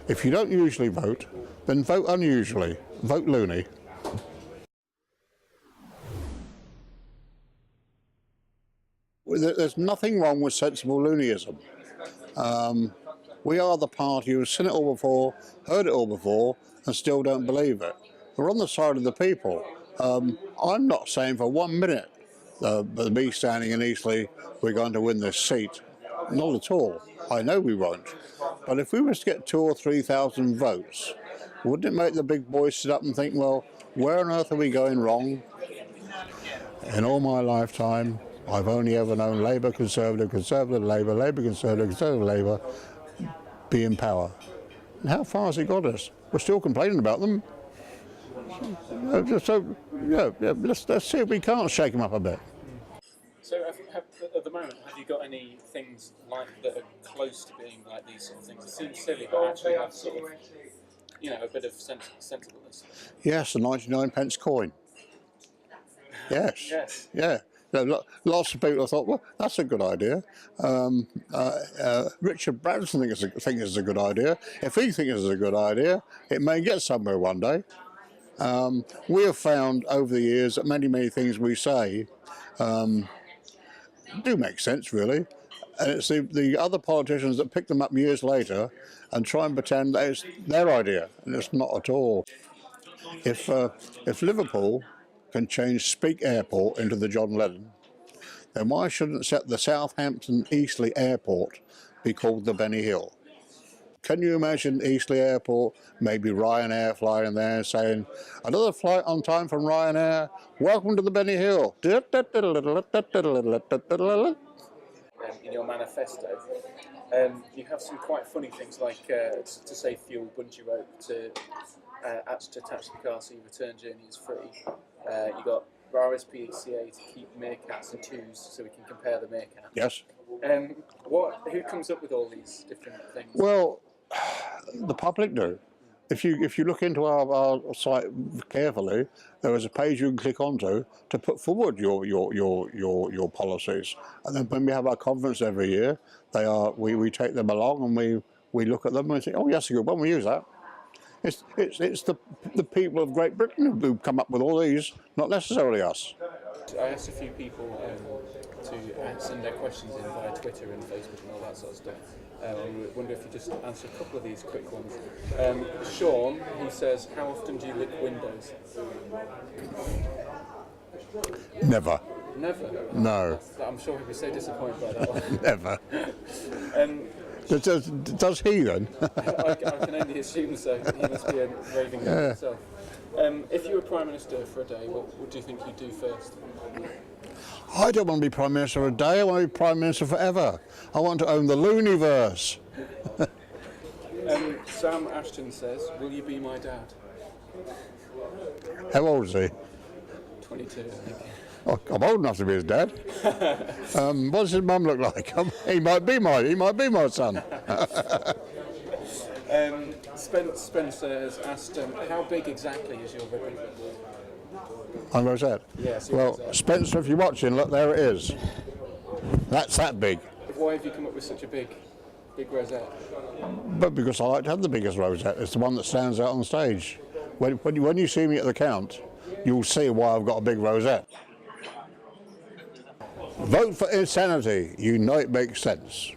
If you don't usually vote, then vote unusually. Vote Loony. There's nothing wrong with sensible Loonyism. We are the party who's seen it all before, heard it all before, and still don't believe it. We're on the side of the people. I'm not saying for 1 minute me standing in Eastleigh, we're going to win this seat. Not at all. I know we won't. But if we were to get 2,000 or 3,000 votes, wouldn't it make the big boys sit up and think, well, where on earth are we going wrong? In all my lifetime, I've only ever known Labour, Conservative, Conservative, Labour, Labour, Conservative, Conservative, Labour be in power. And how far has it got us? We're still complaining about them. So let's see if we can't shake them up a bit. So at the moment, have you got any things like that are close to being like these sort of things? It seems silly, but actually have sort of, a bit of sensibleness. Yes, the 99p coin. Yes. Yes. Yeah. Lots of people thought, well, that's a good idea. Richard Branson thinks it's a good idea. If he thinks it's a good idea, it may get somewhere one day. We have found over the years that many things we say do make sense, really. And it's the other politicians that pick them up years later and try and pretend that it's their idea, and it's not at all. If Liverpool can change Speke Airport into the John Lennon, then why shouldn't the Southampton Eastleigh Airport be called the Benny Hill? Can you imagine Eastleigh Airport, maybe Ryanair flying there saying, another flight on time from Ryanair, welcome to the Benny Hill. In your manifesto, you have some quite funny things like to save fuel, bungee rope, to attach to the car so your return journey is free. You got RSPCA to keep meerkats in twos so we can compare the meerkat. Yes. Who comes up with all these different things? Well, the public do. If you look into our site carefully, there is a page you can click onto to put forward your policies. And then when we have our conference every year, we take them along and we look at them and we think, oh yes, a good one, we use that. It's the people of Great Britain who come up with all these, not necessarily us. I asked a few people to send their questions in via Twitter and Facebook and all that sort of stuff. I wonder if you just answer a couple of these quick ones. Sean, he says, how often do you lick windows? Never. Never? No. I'm sure he'd be so disappointed by that one. Never. Does he then? I can only assume so. He must be a raving loony himself. If you were Prime Minister for a day, what do you think you'd do first? I don't want to be Prime Minister for a day, I want to be Prime Minister forever. I want to own the Looniverse. Sam Ashton says, will you be my dad? How old is he? 22, I think. Oh, I'm old enough to be his dad. What does his mum look like? He might be my son. Spencer has asked, how big exactly is your ribbon? On Rosette? Yes. Well, Rosette. Spencer, if you're watching, look, there it is. That's that big. Why have you come up with such a big rosette? But because I like to have the biggest rosette. It's the one that stands out on stage. When you see me at the count, you'll see why I've got a big rosette. Vote for insanity. You know it makes sense.